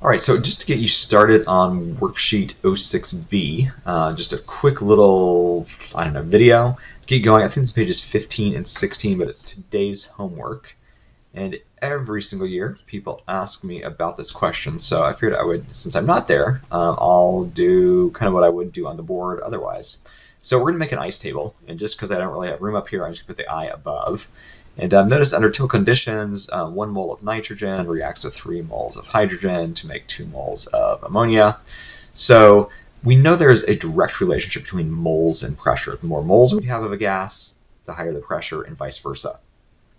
All right, so just to get you started on worksheet 06B, just a quick little, video. Keep going. I think this page is 15 and 16, but it's today's homework. And every single year, people ask me about this question. So I figured I would, since I'm not there, I'll do kind of what I would do on the board otherwise. So we're going to make an ice table. And just because I don't really have room up here, I'm just going to put the I above. And notice under typical conditions, 1 mole of nitrogen reacts with 3 moles of hydrogen to make 2 moles of ammonia. So we know there's a direct relationship between moles and pressure. The more moles we have of a gas, the higher the pressure, and vice versa.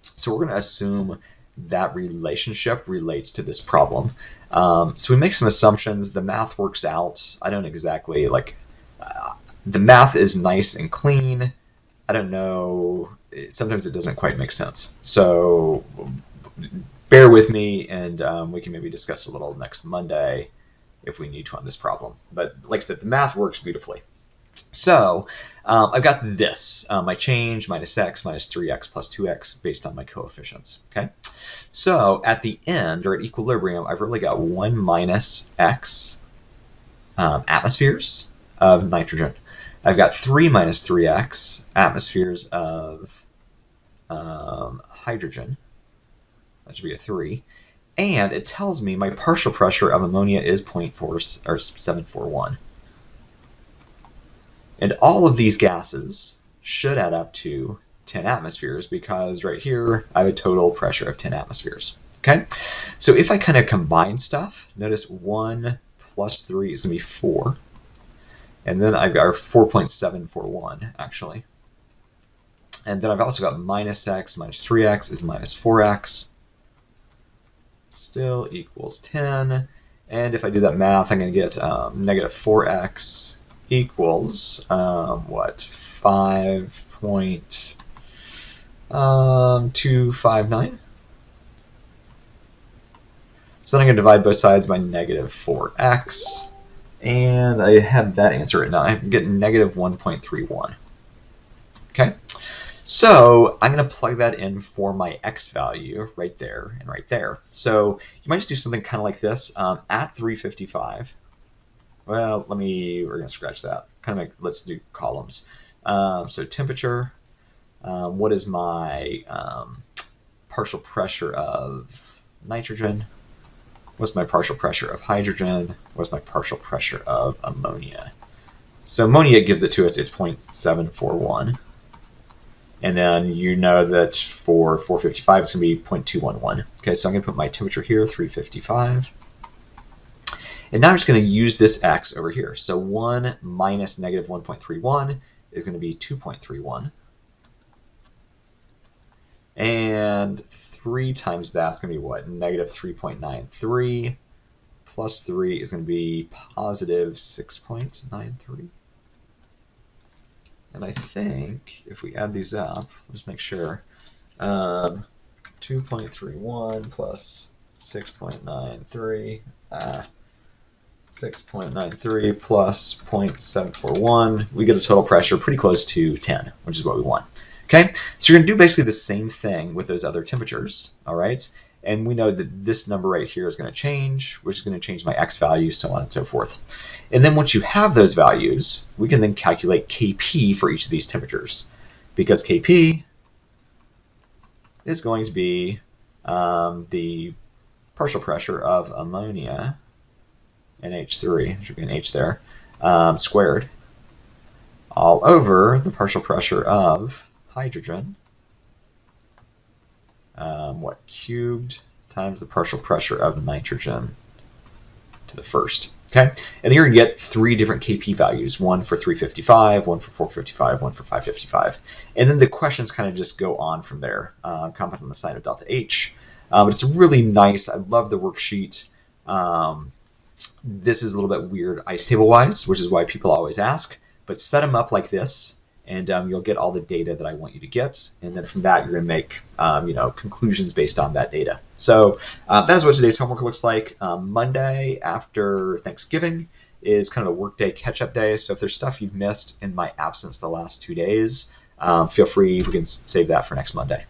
So we're going to assume that relationship relates to this problem. So we make some assumptions. The math works out. I don't exactly, the math is nice and clean. I don't know. Sometimes it doesn't quite make sense. So bear with me, and we can maybe discuss a little next Monday if we need to on this problem. But like I said, the math works beautifully. So I've got this, my change minus x minus 3x plus 2x based on my coefficients. Okay. So at the end, or at equilibrium, I've really got 1 minus x atmospheres of nitrogen. I've got 3 minus 3x atmospheres of hydrogen. That should be a 3. And it tells me my partial pressure of ammonia is 741. And all of these gases should add up to 10 atmospheres because right here I have a total pressure of 10 atmospheres. Okay? So if I kind of combine stuff, notice 1 plus 3 is going to be 4. And then I've got 4.741 actually. And then I've also got minus x minus 3x is minus 4x. Still equals 10. And if I do that math, I'm going to get negative 4x equals, 5.259. So then I'm going to divide both sides by negative 4x. And I have that answer right now. I'm getting negative 1.31. Okay, so I'm going to plug that in for my x value right there and right there. So you might just do something kind of like this. At 355, well, we're going to scratch that. Let's do columns. So temperature, what is my partial pressure of nitrogen? What's my partial pressure of hydrogen? What's my partial pressure of ammonia? So ammonia gives it to us, it's 0.741. And then you know that for 455, it's going to be 0.211. Okay, so I'm going to put my temperature here, 355. And now I'm just going to use this x over here. So 1 minus negative 1.31 is going to be 2.31. And 3 times that's going to be what? Negative 3.93 plus 3 is going to be positive 6.93. And I think if we add these up, just make sure, 2.31 plus 6.93, 6.93 plus 0.741, we get a total pressure pretty close to 10, which is what we want. Okay, so you're going to do basically the same thing with those other temperatures, all right? And we know that this number right here is going to change, which is going to change my x value, so on and so forth. And then once you have those values, we can then calculate Kp for each of these temperatures, because Kp is going to be the partial pressure of ammonia, NH3, there should be an H there, squared, all over the partial pressure of hydrogen, cubed times the partial pressure of nitrogen to the first. Okay, and then you're going to get 3 different Kp values, one for 355, one for 455, one for 555. And then the questions kind of just go on from there, comment on the sign of delta H. But it's really nice. I love the worksheet. This is a little bit weird ice table wise, which is why people always ask, but set them up like this, and you'll get all the data that I want you to get, and then from that you're going to make conclusions based on that data. So that is what today's homework looks like. Monday after Thanksgiving is kind of a workday catch-up day, so if there's stuff you've missed in my absence the last 2 days, feel free, we can save that for next Monday.